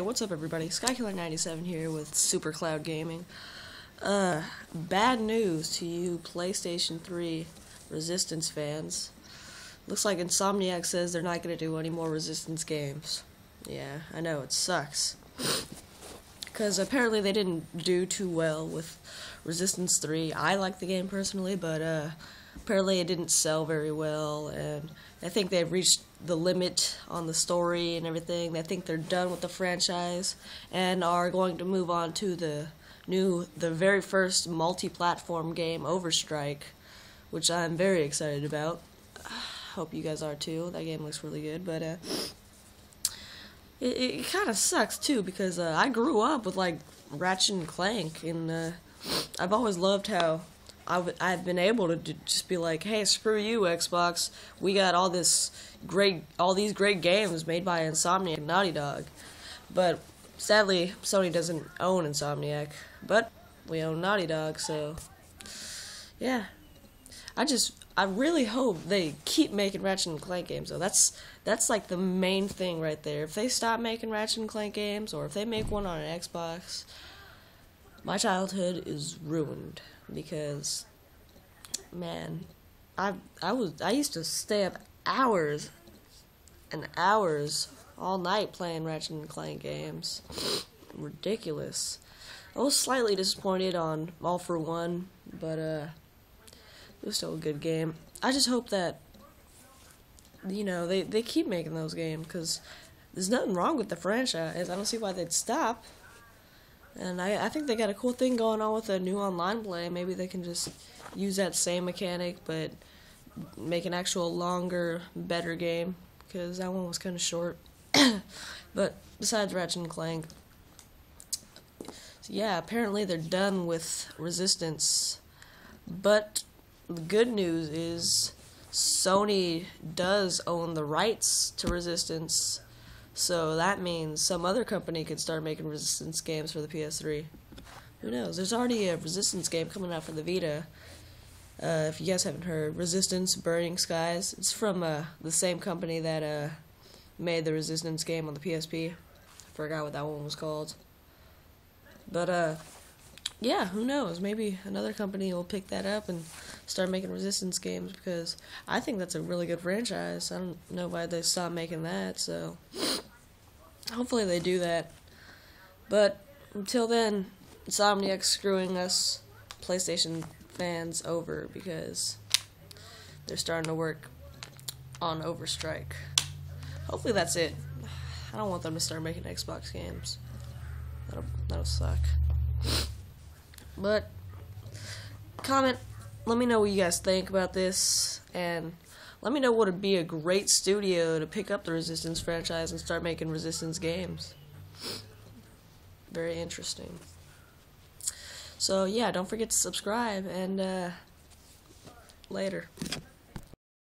what's up everybody? SkyKiller97 here with Super Cloud Gaming. Bad news to you PlayStation 3 Resistance fans. Looks like Insomniac says they're not going to do any more Resistance games. Yeah, I know, it sucks. Because apparently they didn't do too well with Resistance 3. I like the game personally, but apparently it didn't sell very well, and I think they've reached the limit on the story and everything. I think they're done with the franchise and are going to move on to the very first multi-platform game, OverStrike, which I'm very excited about. Hope you guys are too. That game looks really good, but it kind of sucks too, because I grew up with like Ratchet and Clank, and I've always loved how I've been able to just be like, hey, screw you, Xbox. We got all these great games made by Insomniac and Naughty Dog. But sadly, Sony doesn't own Insomniac, but we own Naughty Dog, so yeah. I really hope they keep making Ratchet and Clank games though. That's like the main thing right there. If they stop making Ratchet and Clank games, or if they make one on an Xbox, my childhood is ruined. Because, man, I used to stay up hours and hours all night playing Ratchet and Clank games. Ridiculous. I was slightly disappointed on All for One, but it was still a good game. I just hope that, you know, they keep making those games, because there's nothing wrong with the franchise. I don't see why they'd stop. And I think they got a cool thing going on with the new online play. Maybe they can just use that same mechanic, but make an actual longer, better game, because that one was kind of short. But besides Ratchet and Clank, so yeah, apparently they're done with Resistance. But the good news is Sony does own the rights to Resistance. So that means some other company could start making Resistance games for the PS3. Who knows? There's already a Resistance game coming out for the Vita. If you guys haven't heard, Resistance Burning Skies. It's from the same company that made the Resistance game on the PSP. I forgot what that one was called. But yeah, who knows? Maybe another company will pick that up and start making Resistance games, because I think that's a really good franchise. I don't know why they stopped making that, so hopefully they do that. But until then, Insomniac's screwing us PlayStation fans over, because they're starting to work on OverStrike. Hopefully that's it. I don't want them to start making Xbox games. That'll suck. But comment, let me know what you guys think about this, and let me know what would be a great studio to pick up the Resistance franchise and start making Resistance games. Very interesting. So yeah, don't forget to subscribe, and later.